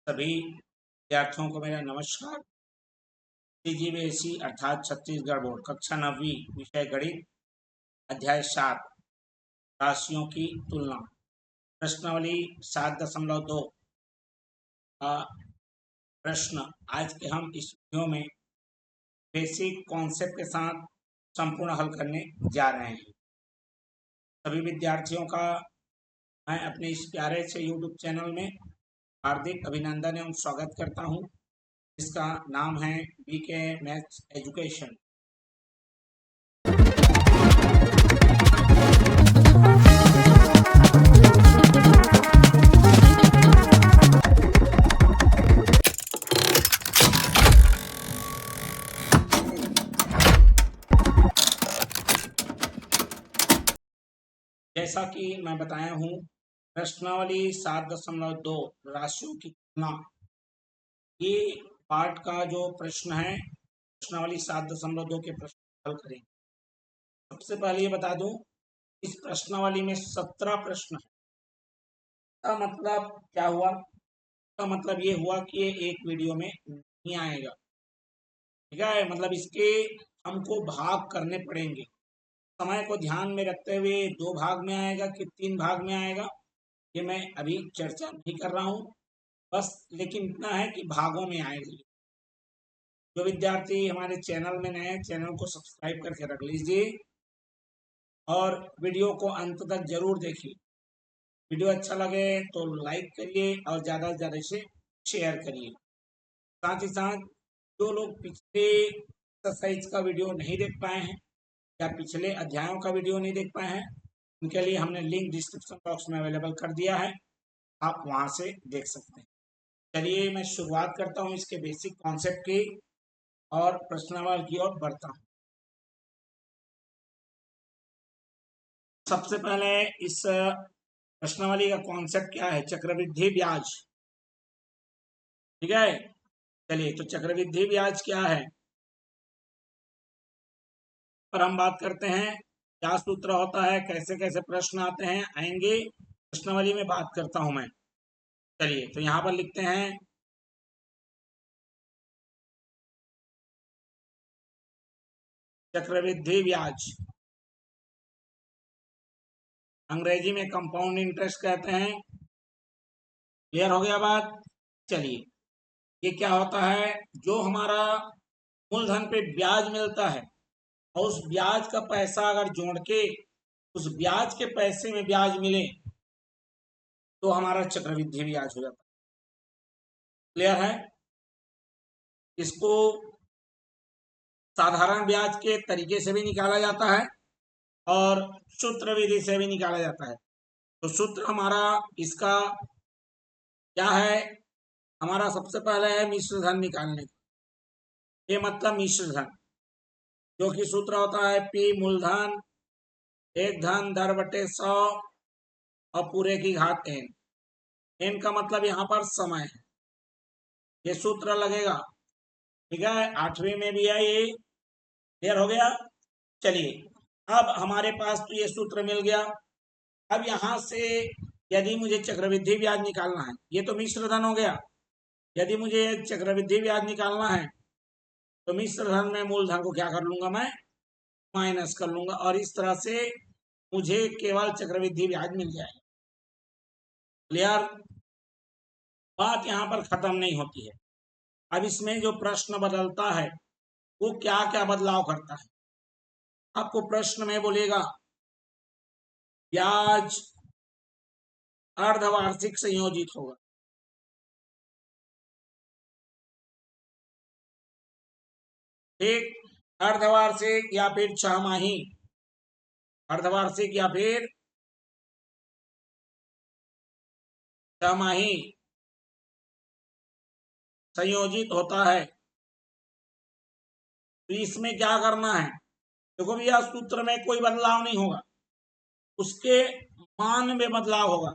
सभी विद्यार्थियों को मेरा नमस्कार। सीजीबीएसई अर्थात छत्तीसगढ़ बोर्ड कक्षा 9वीं विषय गणित अध्याय 7 राशियों की तुलना प्रश्नावली 7.2 का प्रश्न आज के हम इस वीडियो में बेसिक कॉन्सेप्ट के साथ संपूर्ण हल करने जा रहे हैं। सभी विद्यार्थियों का मैं अपने इस प्यारे से यूट्यूब चैनल में हार्दिक अभिनंदन एवं स्वागत करता हूं, जिसका नाम है बीके मैथ्स एजुकेशन। जैसा कि मैं बताया हूं, प्रश्नावली 7.2 राशियों की तुलना, ये पाठ का जो प्रश्न है प्रश्नावली 7.2 के प्रश्न हल करेंगे। सबसे पहले ये बता दूं, इस प्रश्नावली में 17 प्रश्न है। का मतलब क्या हुआ? का मतलब ये हुआ कि ये एक वीडियो में नहीं आएगा, ठीक है। मतलब इसके हमको भाग करने पड़ेंगे। समय को ध्यान में रखते हुए 2 भाग में आएगा कि 3 भाग में आएगा, ये मैं अभी चर्चा नहीं कर रहा हूँ। बस लेकिन इतना है कि भागों में आएगी। जो विद्यार्थी हमारे चैनल में नए हैं, चैनल को सब्सक्राइब करके रख लीजिए और वीडियो को अंत तक जरूर देखिए। वीडियो अच्छा लगे तो लाइक करिए और ज़्यादा से ज़्यादा इसे शेयर करिए। साथ ही साथ जो लोग पिछले एक्सरसाइज का वीडियो नहीं देख पाए हैं या पिछले अध्यायों का वीडियो नहीं देख पाए हैं, उनके लिए हमने लिंक डिस्क्रिप्शन बॉक्स में अवेलेबल कर दिया है, आप वहां से देख सकते हैं। चलिए मैं शुरुआत करता हूं इसके बेसिक कॉन्सेप्ट की और प्रश्नावली की ओर बढ़ता हूं। सबसे पहले इस प्रश्नावली का कॉन्सेप्ट क्या है? चक्रवृद्धि ब्याज, ठीक है। चलिए तो चक्रवृद्धि ब्याज क्या है पर हम बात करते हैं। क्या सूत्र होता है, कैसे कैसे प्रश्न आते हैं, आएंगे प्रश्नावली में बात करता हूं मैं। चलिए तो यहां पर लिखते हैं चक्रवृद्धि ब्याज, अंग्रेजी में कंपाउंड इंटरेस्ट कहते हैं। क्लियर हो गया बात? चलिए, ये क्या होता है? जो हमारा मूलधन पे ब्याज मिलता है और उस ब्याज का पैसा अगर जोड़ के उस ब्याज के पैसे में ब्याज मिले तो हमारा चक्रवृद्धि ब्याज हो जाता है। क्लियर है? इसको साधारण ब्याज के तरीके से भी निकाला जाता है और सूत्र विधि से भी निकाला जाता है। तो सूत्र हमारा इसका क्या है? हमारा सबसे पहले है मिश्र धन निकालने का। ये मतलब मिश्र धन, जो कि सूत्र होता है P मूलधन एक धन दर बटे 100 और पूरे की घात n। n का मतलब यहाँ पर समय है। ये सूत्र लगेगा, ठीक है। 8वीं में भी है ये। क्लियर हो गया? चलिए, अब हमारे पास तो ये सूत्र मिल गया। अब यहाँ से यदि मुझे चक्रवृद्धि ब्याज निकालना है, ये तो मिश्र धन हो गया। यदि मुझे चक्रवृद्धि ब्याज निकालना है तो मिश्र धन में मूलधन को क्या कर लूंगा, मैं माइनस कर लूंगा और इस तरह से मुझे केवल चक्रवृद्धि ब्याज मिल जाएगा। क्लियर? बात यहाँ पर खत्म नहीं होती है। अब इसमें जो प्रश्न बदलता है वो क्या क्या बदलाव करता है। आपको प्रश्न में बोलेगा ब्याज अर्धवार्षिक संयोजित होगा, ठीक। अर्धवार्षिक या फिर छमाही, अर्धवार्षिक या फिर छमाही संयोजित होता है। तो इसमें क्या करना है? देखो भैया, सूत्र में कोई बदलाव नहीं होगा, उसके मान में बदलाव होगा।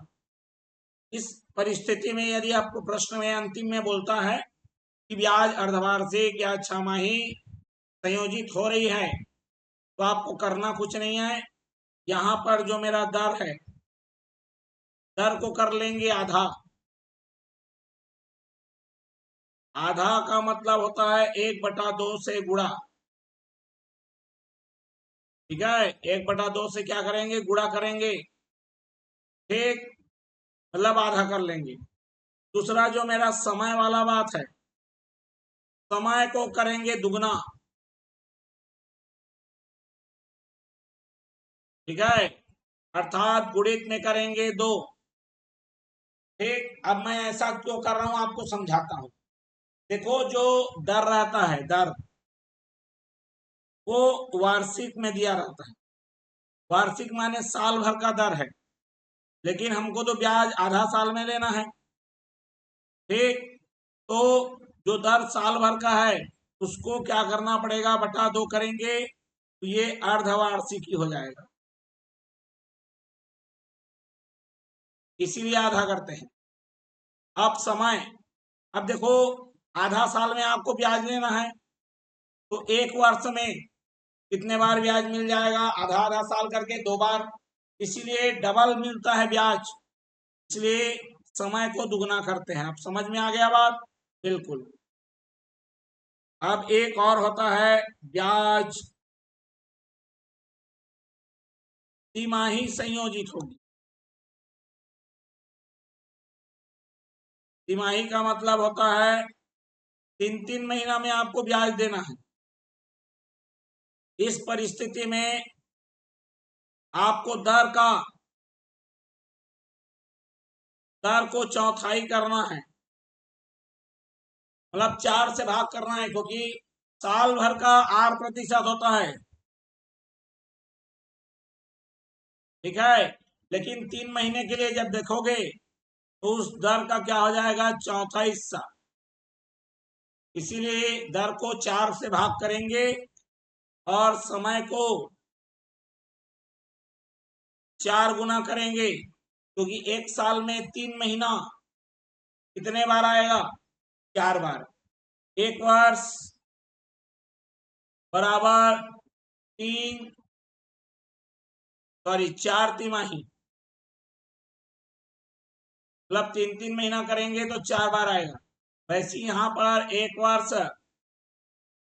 इस परिस्थिति में यदि आपको प्रश्न में अंतिम में बोलता है कि ब्याज अर्धवार्षिक या छमाही संयोजित हो रही है, तो आपको करना कुछ नहीं है। यहाँ पर जो मेरा दर है, दर को कर लेंगे आधा, आधा का मतलब होता है 1/2 से गुणा। ठीक है, 1/2 से क्या करेंगे, गुणा करेंगे। ठीक, मतलब आधा कर लेंगे। दूसरा जो मेरा समय वाला बात है, समय को करेंगे दुगना। ठीक है, अर्थात गुणित में करेंगे 2। ठीक, अब मैं ऐसा क्यों कर रहा हूं आपको समझाता हूं। देखो, जो दर रहता है, दर वो वार्षिक में दिया रहता है। वार्षिक माने साल भर का दर है, लेकिन हमको तो ब्याज आधा साल में लेना है। ठीक, तो जो दर साल भर का है उसको क्या करना पड़ेगा, बटा 2 करेंगे तो ये अर्धवार्षिक ही हो जाएगा, इसीलिए आधा करते हैं। अब समय, अब देखो, आधा साल में आपको ब्याज लेना है तो 1 वर्ष में कितने बार ब्याज मिल जाएगा, आधा आधा साल करके 2 बार, इसीलिए डबल मिलता है ब्याज। इसलिए समय को दुगना करते हैं। अब समझ में आ गया बात, बिल्कुल। अब एक और होता है ब्याज तिमाही संयोजित होगी। तिमाही का मतलब होता है 3-3 महीना में आपको ब्याज देना है। इस परिस्थिति में आपको दर को चौथाई करना है, मतलब 4 से भाग करना है, क्योंकि साल भर का 8% होता है। ठीक है, लेकिन 3 महीने के लिए जब देखोगे तो उस दर का क्या हो जाएगा, चौथा हिस्सा। इसीलिए दर को 4 से भाग करेंगे और समय को 4 गुना करेंगे, क्योंकि एक साल में 3 महीना कितने बार आएगा, 4 बार। 1 वर्ष बराबर 4 तिमाही, मतलब 3-3 महीना करेंगे तो 4 बार आएगा। वैसे यहां पर 1 वर्ष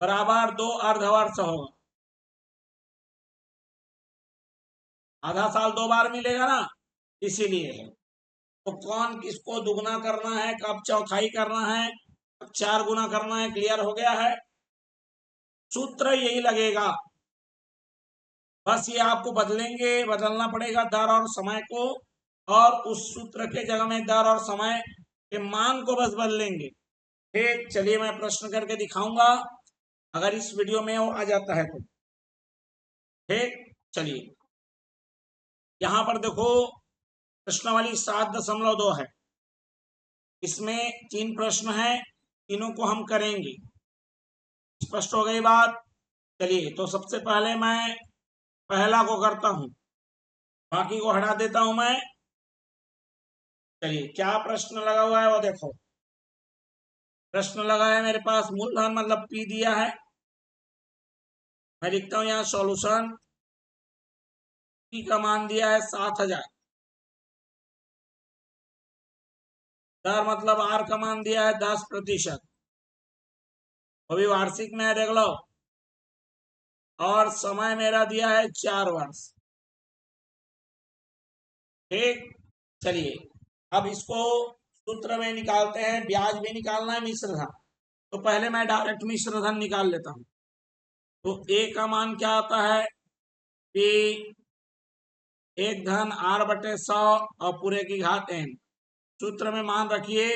बराबर 2 अर्धवर्ष होगा। आधा साल 2 बार मिलेगा ना, इसीलिए है। तो कौन किसको दुगना करना है, कब चौथाई करना है, कब 4 गुना करना है, क्लियर हो गया है। सूत्र यही लगेगा, बस ये आपको बदलना पड़ेगा दर और समय को, और उस सूत्र के जगह में दर और समय के मान को बस बदलेंगे। ठीक, चलिए मैं प्रश्न करके दिखाऊंगा, अगर इस वीडियो में वो आ जाता है तो। ठीक, चलिए यहां पर देखो, प्रश्नावली 7.2 है। इसमें 3 प्रश्न है, तीनों को हम करेंगे। स्पष्ट हो गई बात। चलिए, तो सबसे पहले मैं पहला को करता हूं, बाकी को हटा देता हूं मैं। चलिए, क्या प्रश्न लगा हुआ है वो देखो। प्रश्न लगा है मेरे पास, मूलधन मतलब पी दिया है। मैं लिखता हूं यहाँ सॉल्यूशन। पी का मान दिया है 7,000। दर मतलब आर का मान दिया है 10%। अभी वार्षिक में है, देख लो। और समय मेरा दिया है 4 वर्ष। ठीक, चलिए अब इसको सूत्र में निकालते हैं। ब्याज भी निकालना है, मिश्र धन। तो पहले मैं डायरेक्ट मिश्र धन निकाल लेता हूं। तो ए का मान क्या आता है, पी 1/r/100 और पूरे की घात n। सूत्र में मान रखिए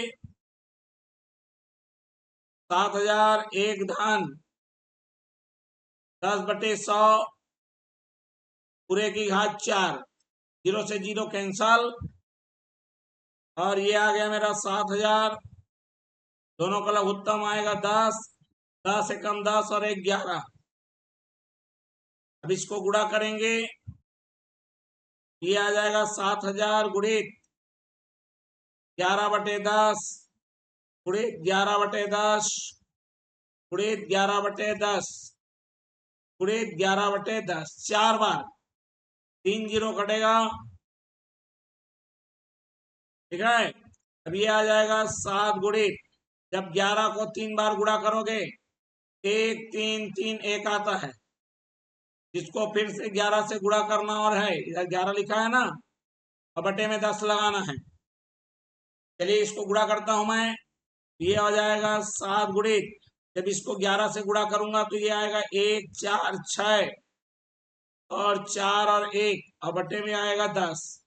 7,000 1/10/100 पूरे की घात 4। 0 से 0 कैंसल, और ये आ गया मेरा 7,000। दोनों का लघुत्तम आएगा 10। 10 एकम 10 और 1 11। अब इसको गुणा करेंगे, ये आ जाएगा 7,000 गुणित 11/10 गुणित 11/10 गुणित 11/10 गुणित 11/10, 4 बार। 3 जीरो कटेगा। ठीक है, अब ये आ जाएगा 7 गुणित जब 11 को 3 बार गुणा करोगे 1 3 3 1 आता है, जिसको फिर से 11 से गुणा करना और है, इधर 11 लिखा है ना, और बटे में 10 लगाना है। चलिए इसको गुणा करता हूं मैं, ये आ जाएगा 7 गुणित, जब इसको 11 से गुणा करूंगा तो ये आएगा 1 4 6 और 4 और 1 और बटे में आएगा 10।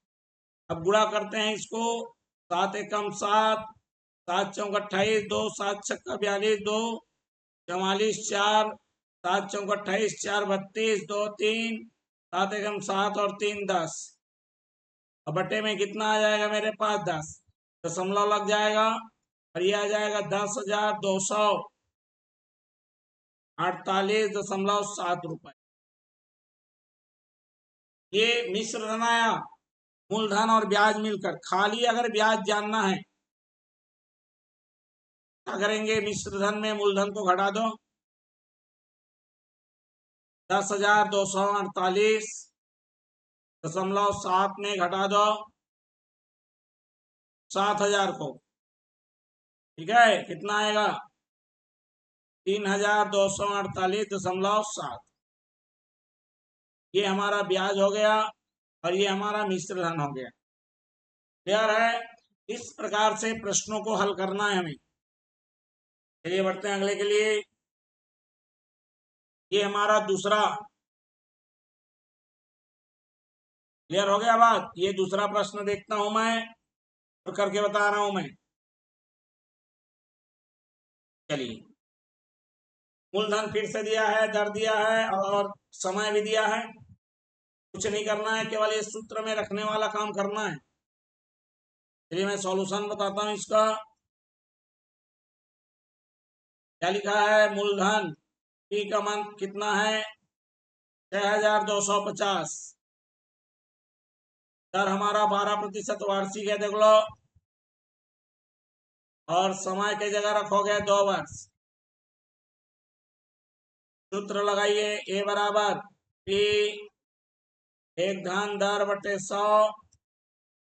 अब गुणा करते हैं इसको, 7 एकम 7, 7 चौक 28, 2 7 छक्का 42, 2 44 4, 7 चौक 28, 4 32, 2 3, 7 एकम 7 और 3 10। अब बटे में कितना आ जाएगा मेरे पास 10, दशमलव लग जाएगा और ये आ जाएगा 10,248.7 रुपए। ये मिश्र धन आया, मूलधन और ब्याज मिलकर। खाली अगर ब्याज जानना है क्या करेंगे, मिश्र धन में मूलधन को घटा दो, 10,248.7 में घटा दो 7,000 को, ठीक है, कितना आएगा 3,248.7। ये हमारा ब्याज हो गया और ये हमारा मिश्र धन हो गया। क्लियर है? इस प्रकार से प्रश्नों को हल करना है हमें। चलिए बढ़ते हैं अगले के लिए। ये हमारा दूसरा, क्लियर हो गया बात। ये दूसरा प्रश्न देखता हूं मैं और करके बता रहा हूं मैं। चलिए, मूलधन फिर से दिया है, दर दिया है और समय भी दिया है। कुछ नहीं करना है, केवल ये सूत्र में रखने वाला काम करना है। चलिए मैं सॉल्यूशन बताता हूं इसका। क्या लिखा है, मूलधन पी का मान कितना है 6,250, दर हमारा 12% वार्षिक है, देख लो, और समय की जगह रखोगे 2 वर्ष। सूत्र लगाइए, ए बराबर पी एक धन दर बटे 100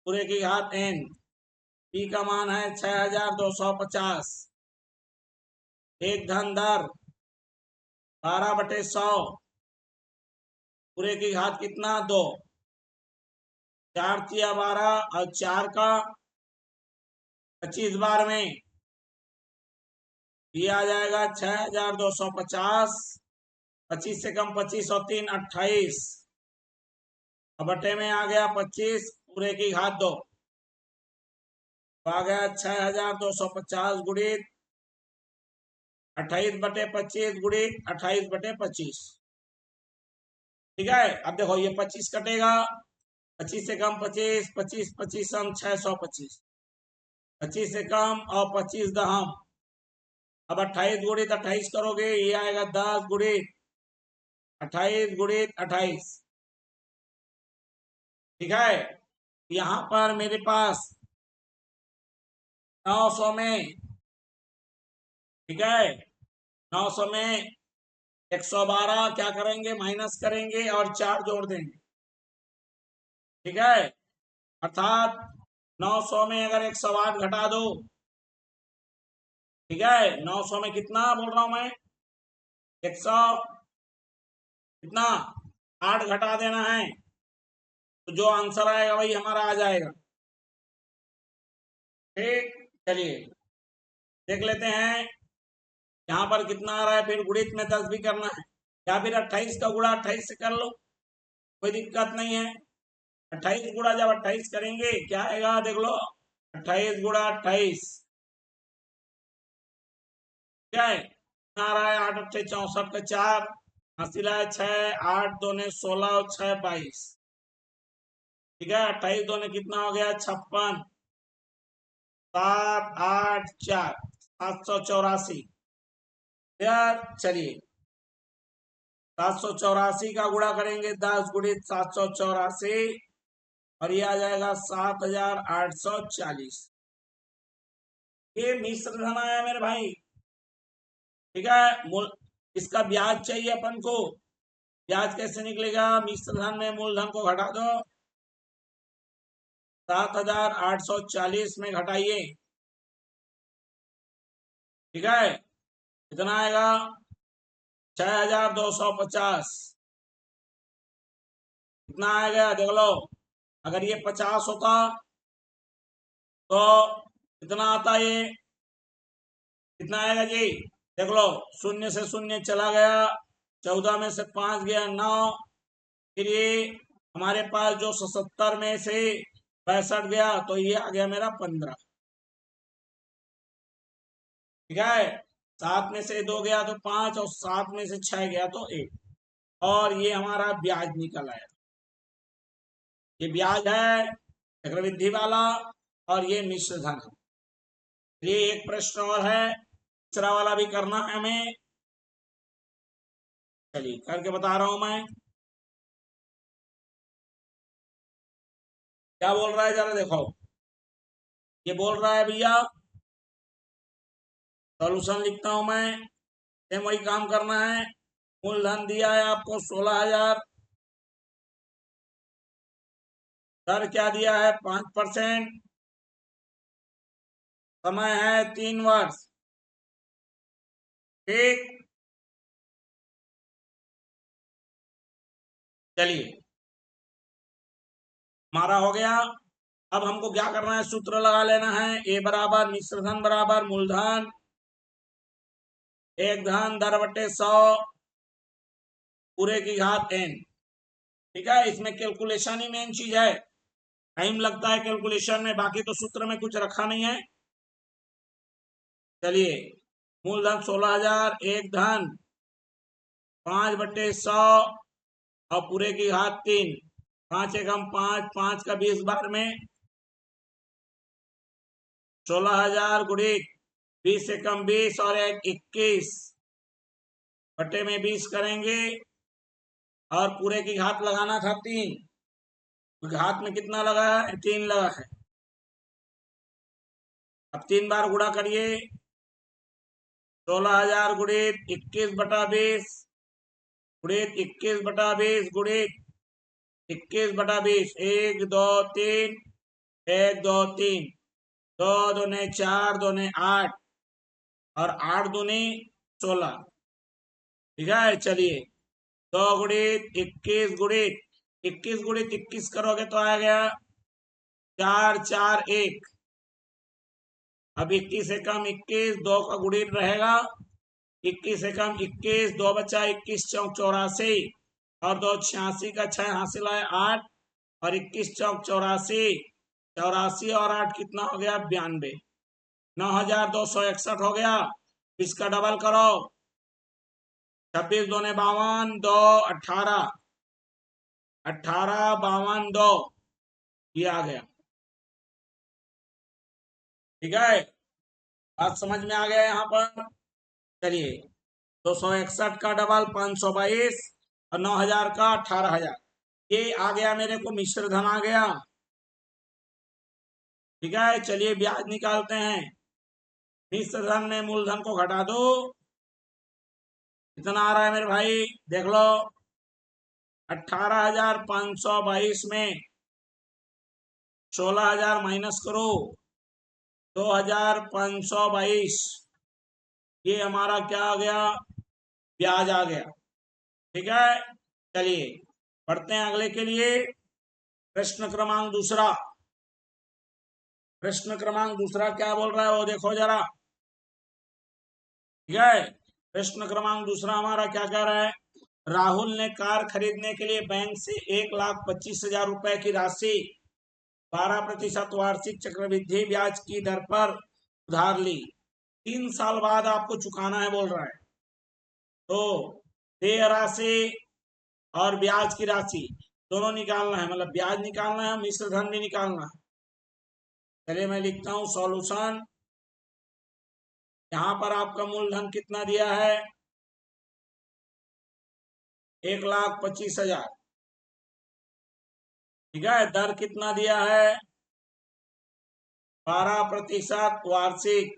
पूरे की घात n। पी का मान है 6,250, एक धन दर 12/100 पूरे की घात कितना 2, 4 तिया 12 और 4 का 25 बार में ये आ जाएगा 6,250, 25 से कम 25 और 3 28, बटे में आ गया 25 पूरे की घात 2, तो आ गया 6,250 गुणित 28/25 गुणित 28/25। ठीक है, अब देखो ये 25 कटेगा, 25 से कम 25, 25 25 हम 625, 25 से कम और 25 दहम। अब 28 गुणित 28 करोगे, ये आएगा 10 गुणित 28 गुणित 28। ठीक है, यहां पर मेरे पास 900 में, ठीक है, 900 में 112 क्या करेंगे, माइनस करेंगे और 4 जोड़ देंगे। ठीक है, अर्थात 900 में अगर 108 घटा दो, ठीक है, 900 में कितना बोल रहा हूं मैं, 100 कितना 8 घटा देना है, तो जो आंसर आएगा वही हमारा आ जाएगा। ठीक, चलिए देख लेते हैं यहाँ पर कितना आ रहा है। फिर गुणित में 10 भी करना है, या फिर 28 का गुणा 28 से कर लो, कोई दिक्कत नहीं है। 28 गुणा जब 28 करेंगे क्या आएगा, देख लो, 28 गुणा 28 क्या है, आ रहा है 8 8 64 का 4, हासिल है 6, 8 2 16 और 6 22। ठीक है, 28 2 कितना हो गया 56, 7 8 4 784। यार चलिए 784 का गुणा करेंगे, 10 गुणित 784 और ये आ जाएगा 7,840। ये मिश्र धन आया मेरे भाई। ठीक है, मूल इसका ब्याज चाहिए अपन को। ब्याज कैसे निकलेगा, मिश्र धन में मूलधन को घटा दो, 7,840 में घटाइए ठीक है, कितना आएगा 6250। कितना आएगा देख लो, अगर ये 50 होता तो कितना आता ये, कितना आएगा जी देख लो, शून्य से शून्य चला गया, 14 में से 5 गया 9, फिर ये हमारे पास जो 77 में से 65 गया तो ये आ गया मेरा 15। ठीक है, 7 में से 2 गया तो 5 और 7 में से 6 गया तो 1, और ये हमारा ब्याज निकल आया। ये ब्याज है चक्रवृद्धि वाला और ये मिश्र धन है। ये एक प्रश्न और है, दूसरा वाला भी करना है हमें। चलिए करके बता रहा हूं मैं, क्या बोल रहा है जरा देखो। ये बोल रहा है भैया, सॉल्यूशन लिखता हूं मैं, सेम वही काम करना है। मूलधन दिया है आपको 16,000, दर क्या दिया है 5%, समय है 3 वर्ष। ठीक, चलिए हमारा हो गया। अब हमको क्या करना है, सूत्र लगा लेना है, ए बराबर मिश्र धन बराबर मूलधन एक धन दर बटे 100 पूरे की घात n। ठीक है, इसमें कैलकुलेशन ही मेन चीज है, टाइम लगता है कैलकुलेशन में, बाकी तो सूत्र में कुछ रखा नहीं है। चलिए, मूलधन 16,000 एक धन 5/100 और पूरे की घात 3, 5 एकम 5, 5 का 20 बार में 16,000 गुणित 20 एकम 20 और 21 बटे में 20 करेंगे, और पूरे की घात लगाना था 3, घात में कितना लगा है 3 लगा है। अब 3 बार गुणा करिए, 16,000 गुणित 21/20 गुणित 21/20 गुणित 21/20, 1 2 3, 1 2 3, 2 दूने 4, 2 ने 8 और 8 दूनी 16। ठीक है, चलिए 2 गुणित 21 गुणित 21 गुणित 21 करोगे तो आ गया 4 4 1। अब 21 से कम 21, 2 का गुणित रहेगा, 21 से कम 21, 2 बचा 21 चौक 84 और 2 86 का 6 हासिल है 8 और 21 चौक 84, 84 और 8 कितना हो गया 92, 9,261 हो गया। इसका डबल करो, 26 दूने 52, 2 18, 18 52 2, ये आ गया। ठीक है, बात समझ में आ गया यहाँ पर। चलिए 261 का डबल 522 और 9,000 का 18,000, ये आ गया मेरे को मिश्र धन आ गया। ठीक है, चलिए ब्याज निकालते हैं। मिश्र धन में मूलधन को घटा दो, कितना आ रहा है मेरे भाई देख लो, 18,522 में 16,000 माइनस करो, 2,522, ये हमारा क्या आ गया ब्याज आ गया। ठीक है, चलिए पढ़ते हैं अगले के लिए। प्रश्न क्रमांक दूसरा, प्रश्न क्रमांक दूसरा क्या बोल रहा है वो देखो जरा। ठीक है, प्रश्न क्रमांक दूसरा हमारा क्या कह रहा है, राहुल ने कार खरीदने के लिए बैंक से 1,25,000 रुपए की राशि 12% वार्षिक चक्रवृद्धि ब्याज की दर पर उधार ली, 3 साल बाद आपको चुकाना है बोल रहा है। तो देय राशि और ब्याज की राशि दोनों निकालना है, मतलब ब्याज निकालना है, मिश्र धन भी निकालना है। चलिए मैं लिखता हूं सॉल्यूशन। यहाँ पर आपका मूलधन कितना दिया है 1,25,000। ठीक है, दर कितना दिया है 12% वार्षिक,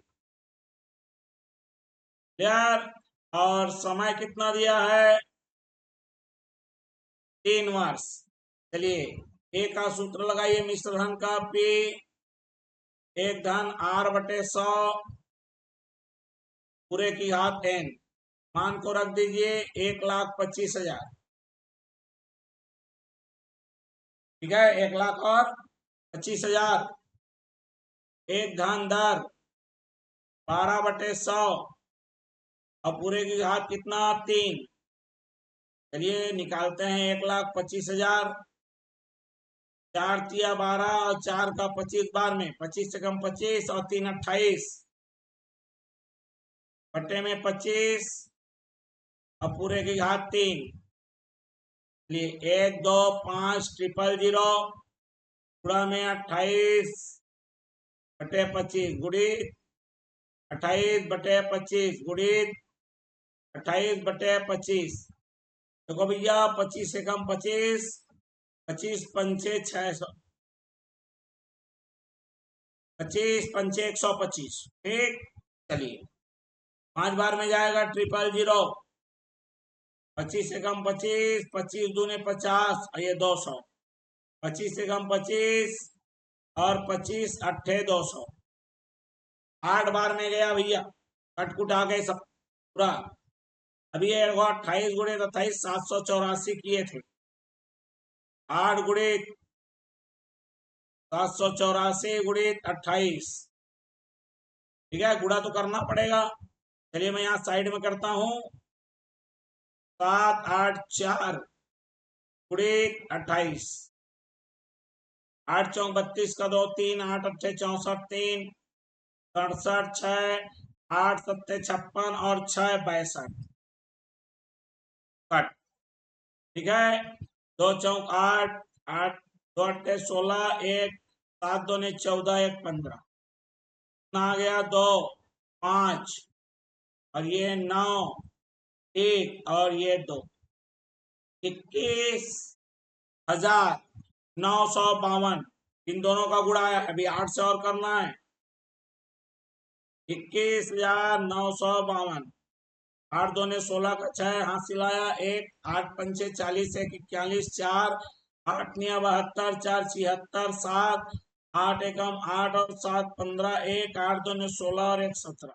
यार, और समय कितना दिया है 3 वर्ष। चलिए ए का सूत्र लगाइए मिश्र धन का, पी एक धन R/100 पूरे की घात n, मान को रख दीजिए 1,25,000। ठीक है, 1,25,000। एक धन दर 12/100 और पूरे की घात कितना 3। चलिए निकालते हैं 1,25,000। 4×3 = 12 और 4 का 25 बार में 25 से कम 25 और 3 28 बटे में 25 और पूरे की घात 3। 1 2 5 000 गुणा में 28 बटे 25 गुणित 28 बटे 25 गुणित 28 बटे 25। देखो भैया 25 से कम 25, 25 पंचे 600, 25 पंचे 125। ठीक, चलिए 5 बार में जाएगा 000। 25 से कम 25, 25 दूने 50 और ये 200। 25 से कम 25 और 25 अट्ठे 200। 8 बार में गया भैया, कटकुट आ गए सब पूरा। अभी ये 28 गुणे 28 784 किए थे। 8 गुणित 784 गुणित 28। ठीक है, गुणा तो करना पड़ेगा। चलिए मैं यहाँ साइड में करता हूँ। 7 8 4 गुणित 28। 8 चौक 32 का 2 3, 8 अट्ठे 64 3, 67 6, 8 सत्ते 56 और 6 62। कट। ठीक है, 2 चौक 8, 8 2 अट्ठे 16, 1 7 दूने 14, 1 15। आ गया 2 5 और ये 9 1 और ये 2। 21,952। इन दोनों का गुणा है, अभी 8 से और करना है। 21,952। 8 दूने 16 का 6 हासिल आया 1। 8 पंचे 40, 1 41, 4 8 9 72, 4 76, 7 8 एकम 8 और 7 15, 1 8 दूने 16 और 1 17।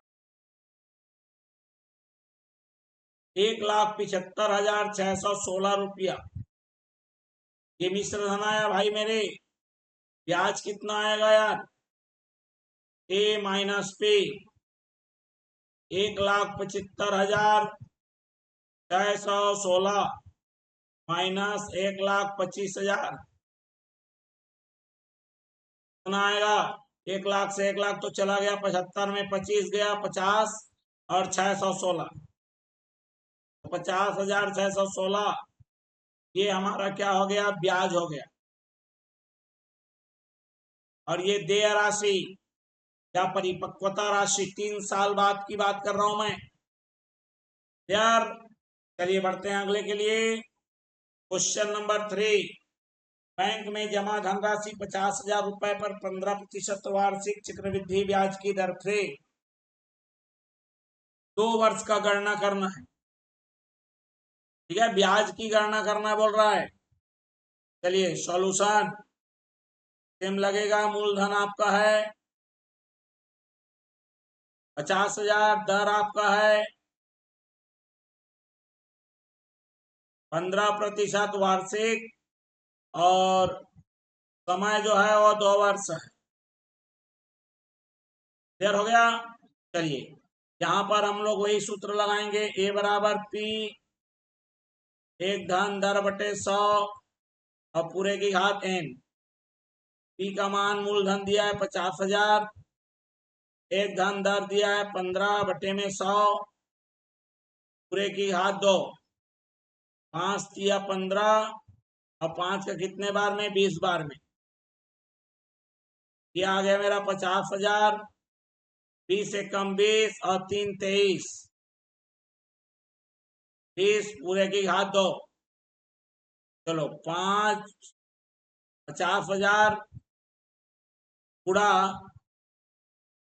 1,75,616 रुपया। ये मिश्र धन आया भाई मेरे। ब्याज कितना आएगा यार? A माइनस P 1,75,616 माइनस 1,25,000 कितना आएगा? 1 लाख से 1 लाख तो चला गया, 75 में 25 गया, 50 और 616, 50,616। ये हमारा क्या हो गया? ब्याज हो गया। और ये देय राशि या परिपक्वता राशि 3 साल बाद की बात कर रहा हूं मैं यार। चलिए बढ़ते हैं अगले के लिए। Question number 3। बैंक में जमा धनराशि 50,000 रुपए पर 15% वार्षिक चक्रवृद्धि ब्याज की दर से 2 वर्ष का गणना करना है। ठीक है, ब्याज की गणना करना बोल रहा है। चलिए सॉल्यूशन सेम लगेगा। मूलधन आपका है 50,000, दर आपका है 15% वार्षिक और समय जो है वो 2 वर्ष है। क्लियर हो गया? चलिए यहां पर हम लोग वही सूत्र लगाएंगे। A बराबर P 1 धन दर बटे 100 और पूरे की घात n। P का मान मूलधन दिया है 50,000, 1 धन दर दिया है 15 बटे में 100, पूरे की घात 2। 5 दिया 15 और 5 का कितने बार में? 20 बार में। ये आ गया मेरा 50,000। 20 से कम 20 और 3 23, 20 पूरे की घात 2। चलो 5 50,000 गुणा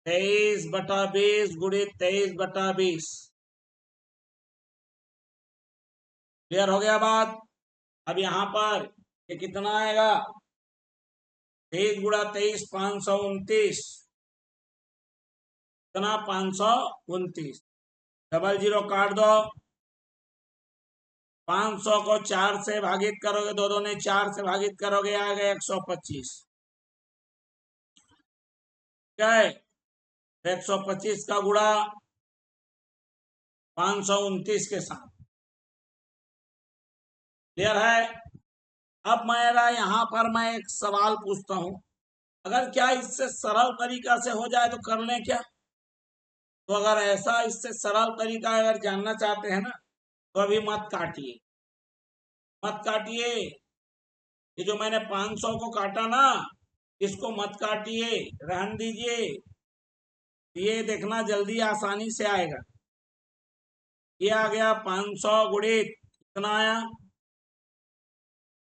23/20 गुणित 23/20। क्लियर हो गया बात? अब यहां पर ये कितना आएगा? 23 गुणा 23 529। कितना? 529। डबल जीरो काट दो। 500 को 4 से भागित करोगे, दो दो ने 4 से भागित करोगे, आ गए 125। क्या है? 125 का गुणा 529 के साथ। क्लियर है? अब मेरा यहाँ पर मैं एक सवाल पूछता हूं, अगर क्या इससे सरल तरीका से हो जाए तो कर लें क्या? तो अगर ऐसा इससे सरल तरीका अगर जानना चाहते हैं ना, तो अभी मत काटिए, मत काटिए। ये जो मैंने 500 को काटा ना, इसको मत काटिए, रहन दीजिए। ये देखना जल्दी आसानी से आएगा। ये आ गया 500 गुणित कितना आया?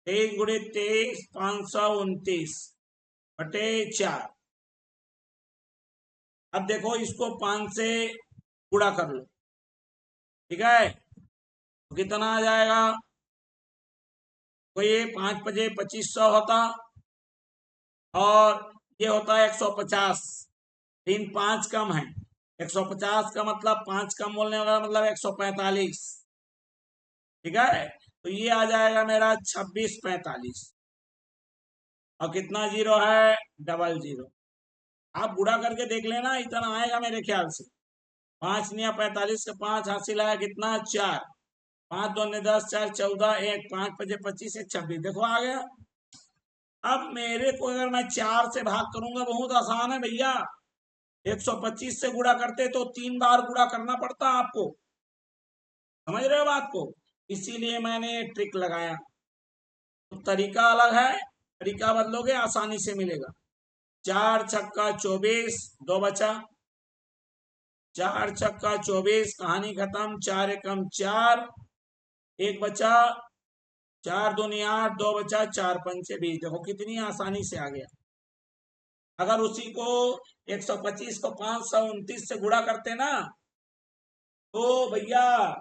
23 गुणित 23, 529 बटे 4। अब देखो इसको 5 से गुणा कर लो, ठीक है? तो कितना आ जाएगा? तो ये 5 बजे 2500 होता, और ये होता है 150। 3 5 कम है, 150 का मतलब 5 कम बोलने वाला मतलब 145। ठीक है? तो ये आ जाएगा मेरा 2645। और कितना जीरो है? Double zero. आप गुणा करके देख लेना, इतना आएगा मेरे ख्याल से। 5 निया 45 का 5 हासिल आया कितना? 4। 5 2 ने 10, 4 14, 1 5 5 25 1 26। देखो आ गया। अब मेरे को अगर मैं 4 से भाग करूंगा, बहुत आसान है भैया। 125 से गुणा करते तो 3 बार गुणा करना पड़ता आपको। समझ रहे हो बात को? इसीलिए मैंने ये ट्रिक लगाया। तो तरीका अलग है, तरीका बदलोगे आसानी से मिलेगा। 4 छक्का 24, 2 बचा। 4 छक्का 24, कहानी खत्म। 4 एकम 4, 1 बचा। 4 दूनी 8, 2 बचा। 4 पंचे 20। देखो कितनी आसानी से आ गया। अगर उसी को 125 को 529 से गुणा करते ना, तो भैया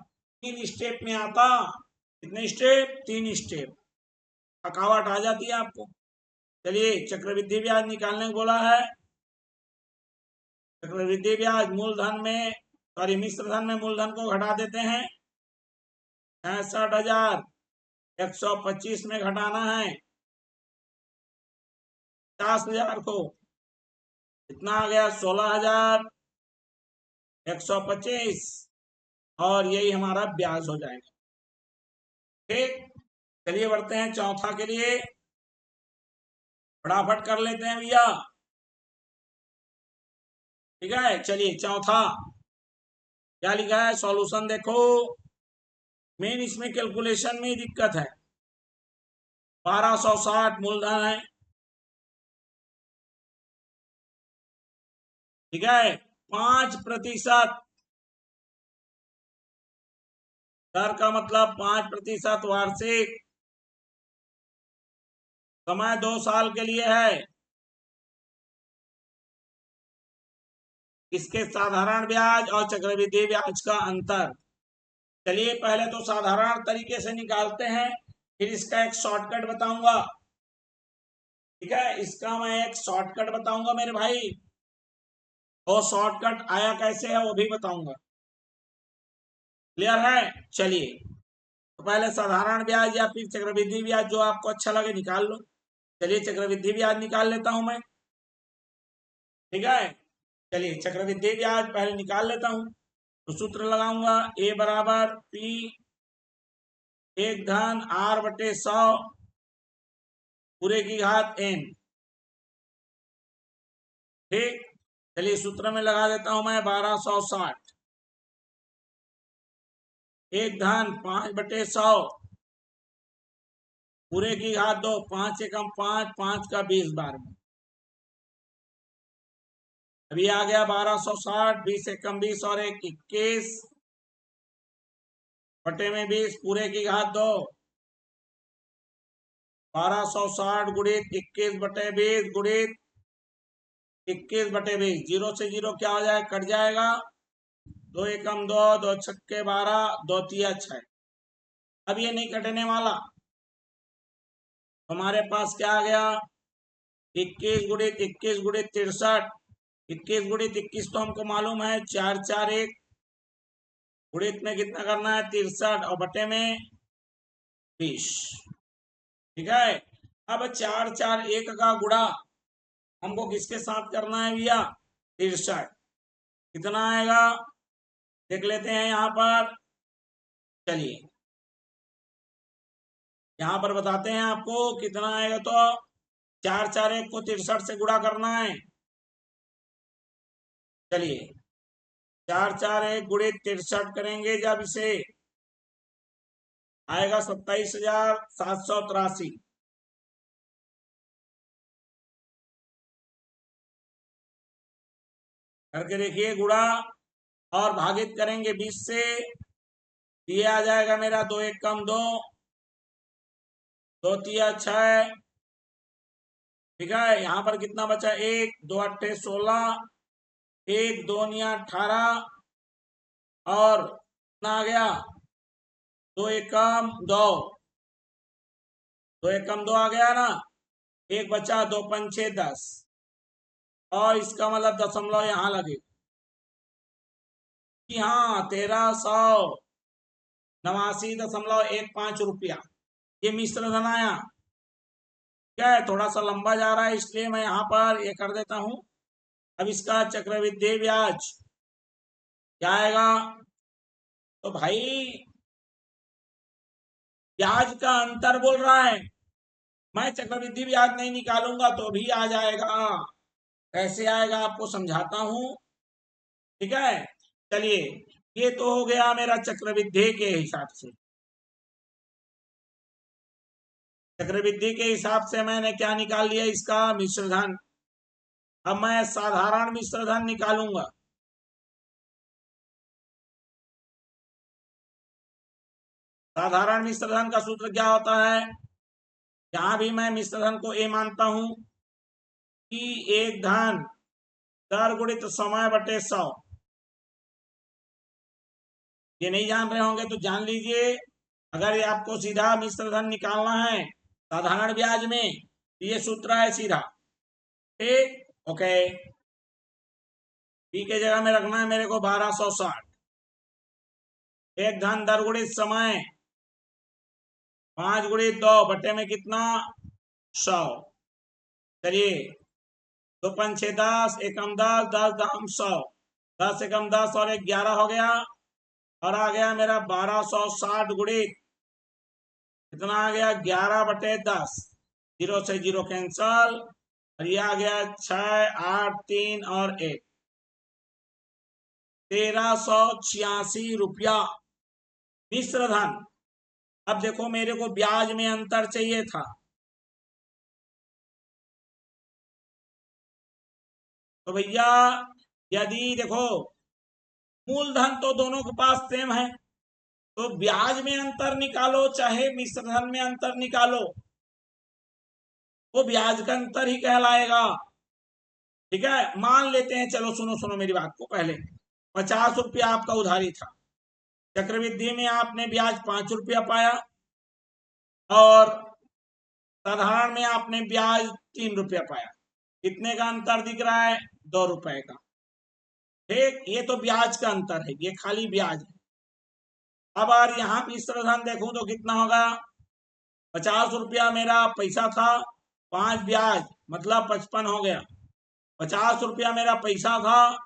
3 स्टेप में आता। कितने स्टेप? 3 स्टेप। थकावट आ जाती है आपको। चलिए चक्रवृद्धि ब्याज निकालने को बोला है। चक्रवृद्धि ब्याज मूलधन में, सॉरी मिश्र धन में मूलधन को घटा देते हैं। 66,125 में घटाना है 50,000 को। कितना आ गया? 16,125। और यही हमारा ब्याज हो जाएगा। ठीक, चलिए बढ़ते हैं चौथा के लिए। फटाफट कर लेते हैं भैया। ठीक है, चलिए चौथा क्या लिखा है? सॉल्यूशन देखो। मेन इसमें कैलकुलेशन में ही दिक्कत है। 1260 मूलधन है, ठीक है? 5% दर का मतलब 5% वार्षिक। समय 2 साल के लिए है। इसके साधारण ब्याज और चक्रवृद्धि ब्याज का अंतर। चलिए पहले तो साधारण तरीके से निकालते हैं, फिर इसका एक शॉर्टकट बताऊंगा। ठीक है, इसका मैं एक शॉर्टकट बताऊंगा मेरे भाई, और शॉर्टकट आया कैसे है वो भी बताऊंगा। क्लियर है? चलिए तो पहले साधारण ब्याज या फिर चक्रवृद्धि ब्याज, जो आपको अच्छा लगे निकाल लो। चलिए चक्रवृद्धि ब्याज निकाल लेता हूं मैं। ठीक है, चलिए चक्रवृद्धि ब्याज पहले निकाल लेता हूं। तो सूत्र लगाऊंगा, ए बराबर पी 1/r/100 पूरे की घात n। ठीक, चलिए सूत्र में लगा देता हूं मैं 1260। 1/5/100 पूरे की घात 2। 5 एकम 5, 5 का 20 बार में। अभी आ गया 1260। 20 एकम 20 और 1 21 बटे में 20 पूरे की घात 2। 1260 गुणित 21 बटे 20 गुणित 21 बटे 20। जीरो से जीरो क्या हो जाएगा? कट जाएगा। 2 एकम 2, 2 छक्के 12, 2 तिया 6। अब ये नहीं कटने वाला। हमारे पास क्या आ गया? 21 गुणित 21 गुणित 63। 21 गुणित 21 तो हमको मालूम है 4 4 1। गुणित में कितना करना है 63 और बटे में 20। ठीक है। अब 4 4 1 का गुणा हमको किसके साथ करना है भैया 63। कितना आएगा देख लेते हैं यहाँ पर। चलिए यहाँ पर बताते हैं आपको कितना आएगा। तो 4 4 1 को 63 से गुणा करना है। चलिए 4 4 1 गुणित 63 करेंगे जब इसे आएगा 27,783। करके देखिए गुणा और भागित करेंगे 20 से। ये आ जाएगा मेरा 2 1 कम 2, 2 तिया 6। ठीक है। यहाँ पर कितना बचा 1 2 8 16, 1 2 निया 18 और कितना आ गया 2 1 कम 2, 2 1 कम 2 आ गया ना। एक बचा 2 5 6 10 और इसका मतलब दशमलव यहाँ लगे कि हाँ 1389.15 रुपया ये मिश्र धन आया। क्या है थोड़ा सा लंबा जा रहा है इसलिए मैं यहाँ पर ये कर देता हूँ। अब इसका चक्रवृद्धि ब्याज क्या आएगा। तो भाई ब्याज का अंतर बोल रहा है, मैं चक्रवृद्धि ब्याज नहीं निकालूंगा तो भी आ जाएगा। कैसे आएगा आपको समझाता हूं। ठीक है। चलिए ये तो हो गया मेरा चक्रवृद्धि के हिसाब से। चक्रवृद्धि के हिसाब से मैंने क्या निकाल लिया इसका मिश्र धन। अब मैं साधारण मिश्र धन निकालूंगा। साधारण मिश्र धन का सूत्र क्या होता है। यहां भी मैं मिश्र धन को ए मानता हूं कि एक धन दर गुणित समय बटे 100। ये नहीं जान रहे होंगे तो जान लीजिए। अगर ये आपको सीधा मिश्र धन निकालना है साधारण ब्याज में तो ये सूत्र है सीधा। ठीक ओके। पी के जगह में रखना है मेरे को 1260। एक धन दर गुणित समय 5 गुणित 2 बटे में कितना 100। चलिए 2 5 6 10, एकम 10, 10 दाम 100, 10 एकम 10 और 1 11 हो गया और आ गया मेरा 1260 गुणित कितना आ गया 11 बटे 10। 0 से 0 कैंसल और ये आ गया 6 8 3 और 1 1386 रुपया मिश्र धन। अब देखो मेरे को ब्याज में अंतर चाहिए था। तो भैया यदि देखो मूलधन तो दोनों के पास सेम है तो ब्याज में अंतर निकालो चाहे मिश्र धन में अंतर निकालो वो ब्याज का अंतर ही कहलाएगा। ठीक है। मान लेते हैं चलो सुनो सुनो मेरी बात को पहले 50 रुपया आपका उधारी था। चक्रवृद्धि में आपने ब्याज 5 रुपया पाया और साधारण में आपने ब्याज 3 रुपया पाया। कितने का अंतर दिख रहा है 2 रुपए का। ठीक ये तो ब्याज का अंतर है ये खाली ब्याज है। अब यार यहाँ मिश्र धन देखूं तो कितना होगा 50 रुपया मेरा पैसा था 5 ब्याज मतलब 55 हो गया। 50 रुपया मेरा पैसा था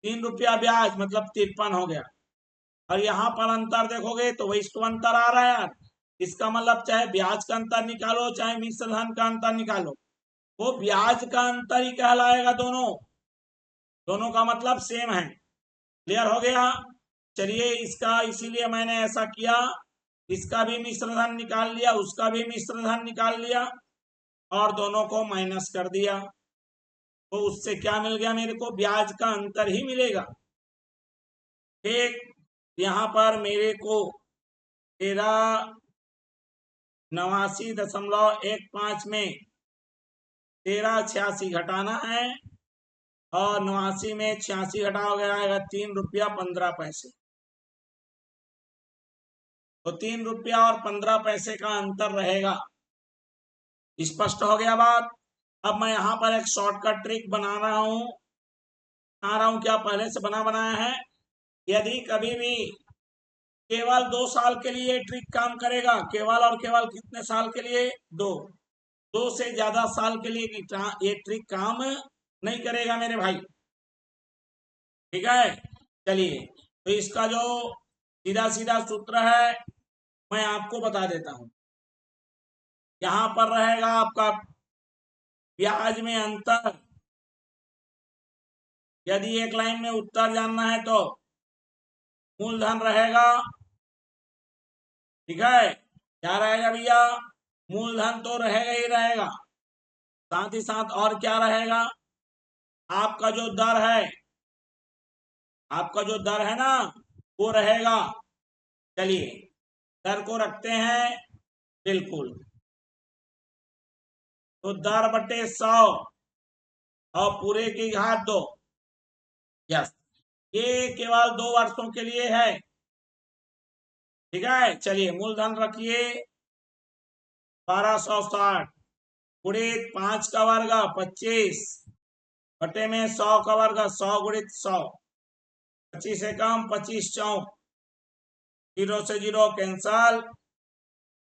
3 रुपया ब्याज मतलब 53 हो गया। और यहाँ पर अंतर देखोगे तो वही तो अंतर आ रहा है यार। इसका मतलब चाहे ब्याज का अंतर निकालो चाहे मिश्र धन का अंतर निकालो वो ब्याज का अंतर ही कहलाएगा। दोनों दोनों का मतलब सेम है। क्लियर हो गया। चलिए इसका इसीलिए मैंने ऐसा किया। इसका भी मिश्र धन निकाल लिया उसका भी मिश्र धन निकाल लिया और दोनों को माइनस कर दिया तो उससे क्या मिल गया मेरे को ब्याज का अंतर ही मिलेगा। ठीक यहाँ पर मेरे को 1389.15 में 1386 घटाना है और 89 में 86 घटा हो गया आएगा 3 रुपया 15 पैसे। तो 3 रुपया और 15 पैसे का अंतर रहेगा। स्पष्ट हो गया बात। अब मैं यहाँ पर एक शॉर्टकट ट्रिक बना रहा हूँ क्या पहले से बना बनाया है। यदि कभी भी केवल 2 साल के लिए ट्रिक काम करेगा, केवल और केवल कितने साल के लिए? 2 से ज्यादा साल के लिए ये ट्रिक काम नहीं करेगा मेरे भाई। ठीक है, चलिए तो इसका जो सीधा सीधा सूत्र है मैं आपको बता देता हूं। यहां पर रहेगा आपका ब्याज में अंतर। यदि एक लाइन में उत्तर जानना है तो मूलधन रहेगा। ठीक है, क्या रहेगा भैया? मूलधन तो रहेगा ही रहेगा, साथ ही साथ और क्या रहेगा? आपका जो दर है, आपका जो दर है ना वो रहेगा। चलिए दर को रखते हैं, बिल्कुल। तो दर बटे 100 और पूरे की घात 2। यस, ये केवल 2 वर्षों के लिए है। ठीक है, चलिए मूलधन रखिए 1260 गुणित 5 का वर्ग 25 बटे में 100 का वर्ग 100 गुणित 100। 25 से कम 25 चौक, 0 से 0 कैंसल,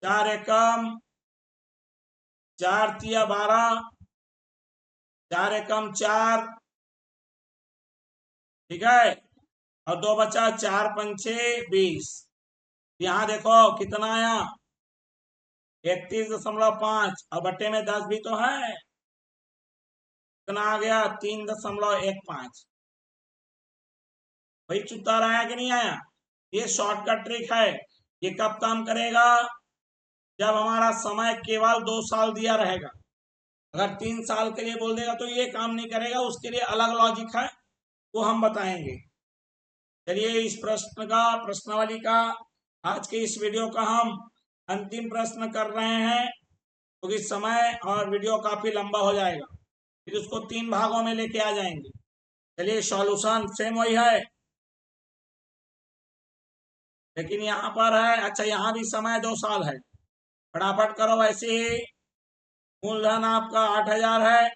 4 एकम 4 तिया 12, 4 एकम 4। ठीक है, और 2 बचा, 4 पंचे 20। यहाँ देखो कितना आया? 31.5 और बट्टे में 10 भी तो है। कितना आ गया? 3.15। भाई उत्तर आया कि नहीं आया? ये शॉर्टकट ट्रिक है। ये कब काम करेगा? जब हमारा समय केवल 2 साल दिया रहेगा। अगर 3 साल के लिए बोल देगा तो ये काम नहीं करेगा, उसके लिए अलग लॉजिक है, वो हम बताएंगे। चलिए इस प्रश्नावली का आज के इस वीडियो का हम अंतिम प्रश्न कर रहे हैं, क्योंकि समय और वीडियो काफी लंबा हो जाएगा, फिर उसको 3 भागों में लेके आ जाएंगे। चलिए सॉल्यूशन सेम वही है, लेकिन यहाँ पर है, अच्छा यहाँ भी समय 2 साल है। फटाफट करो वैसे ही। मूलधन आपका 8000 है,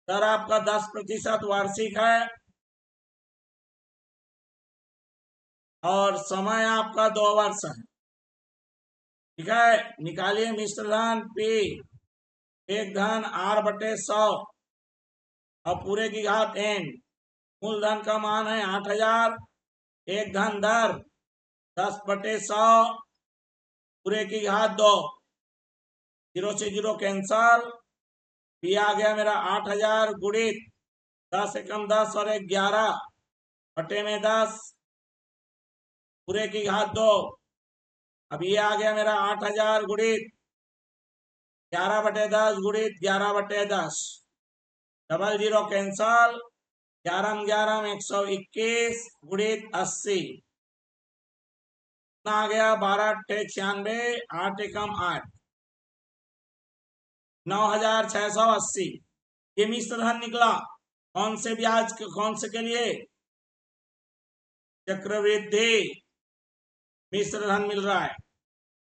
दर आपका 10% वार्षिक है, और समय आपका 2 वर्ष है। ठीक है, निकालिए मिश्र धन P एक धन R बटे 100 और पूरे की घात N। मूलधन का मान है 8000, एक धन दर 10 बटे 100 पूरे की घात 2। 0 से 0 कैंसल, P आ गया मेरा 8000 गुणित 10 एकम 10 और 1 11 बटे में 10 पूरे की घात 2। अब ये आ गया मेरा 8000 गुणित 11 बटे 10 गुणित 11 बटे 10, 00 कैंसल, 11 11 121 गुणित 80 आ गया 12 अट्ठे 96, 8 एकम 8, 9680। ये मिश्र धन निकला। कौन से ब्याज कौन से के लिए? चक्रवृद्धि मिश्र धन मिल रहा है।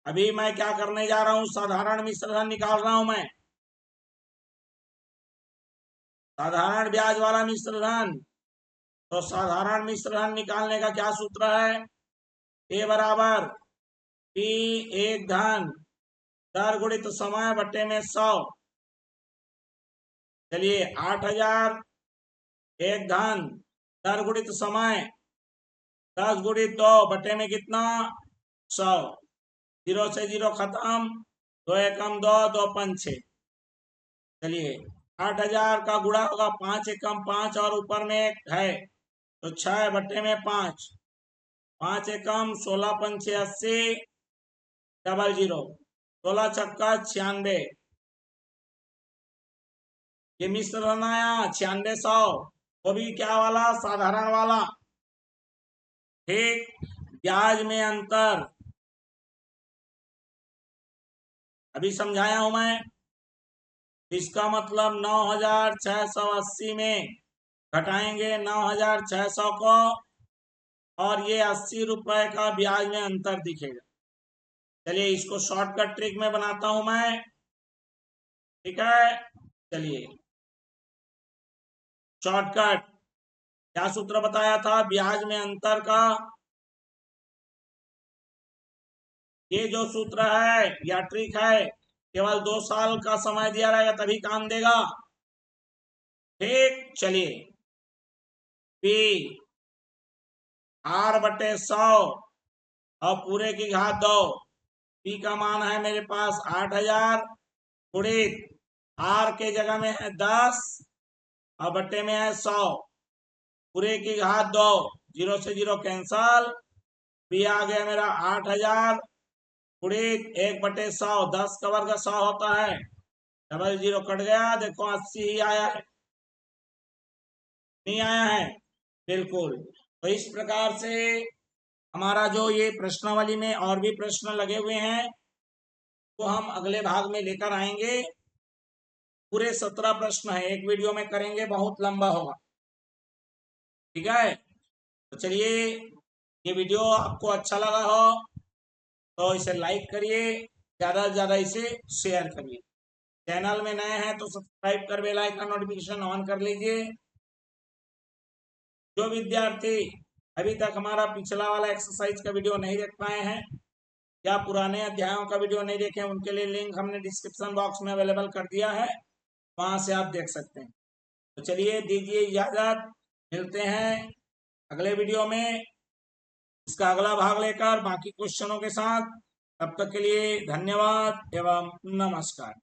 अभी मैं क्या करने जा रहा हूं? साधारण मिश्र धन निकाल रहा हूं मैं, साधारण ब्याज वाला मिश्र धन। तो साधारण मिश्र धन निकालने का क्या सूत्र है? ए बराबर P एक धन दर गुणित समय बटे में 100। चलिए 8000 एक धन दर गुणित समय 10 गुणित 2 बटे में कितना? 100। 0 से 0 खत्म, 2 एकम 2, 2 पंचे। चलिए 8000 का गुणा होगा 5 एकम 5 और ऊपर में 1 है, तो 6 बटे में 5, 5 एकम 16 पंचे 80, 00, 16 छक्का 96। ये मिश्र धन आया 9600, वो भी क्या वाला? साधारण वाला। ठीक, ब्याज में अंतर अभी समझाया हूं मैं। इसका मतलब 9680 में घटाएंगे 9600 को, और ये 80 रुपए का ब्याज में अंतर दिखेगा। चलिए इसको शॉर्टकट ट्रिक में बनाता हूं मैं। ठीक है, चलिए शॉर्टकट क्या सूत्र बताया था ब्याज में अंतर का? ये जो सूत्र है या ट्रिक है केवल 2 साल का समय दिया रहेगा तभी काम देगा। ठीक, चलिए पी r/100 और पूरे की घात 2। पी का मान है मेरे पास 8000 गुणित r के जगह में है 10 और बट्टे में है 100 पूरे की घात 2। 0 से 0 कैंसल। पी आ गया मेरा 8000 गुणित 1/100। 10 का वर्ग 100 होता है। डबल 0 कट गया। देखो 80 ही आया है, नहीं आया है? बिल्कुल। तो इस प्रकार से हमारा जो ये प्रश्नावली में और भी प्रश्न लगे हुए हैं तो हम अगले भाग में लेकर आएंगे। पूरे 17 प्रश्न है, एक वीडियो में करेंगे, बहुत लंबा होगा। ठीक है, तो चलिए, ये वीडियो आपको अच्छा लगा हो तो इसे लाइक करिए, ज्यादा से ज्यादा इसे शेयर करिए। चैनल में नए हैं तो सब्सक्राइब कर बेल आइकन नोटिफिकेशन ऑन कर लीजिए। जो विद्यार्थी अभी तक हमारा पिछला वाला एक्सरसाइज का वीडियो नहीं देख पाए हैं या पुराने अध्यायों का वीडियो नहीं देखे, उनके लिए लिंक हमने डिस्क्रिप्शन बॉक्स में अवेलेबल कर दिया है, वहां से आप देख सकते हैं। तो चलिए, दीजिए इजाजत, मिलते हैं अगले वीडियो में इसका अगला भाग लेकर बाकी क्वेश्चनों के साथ। तब तक के लिए धन्यवाद एवं नमस्कार।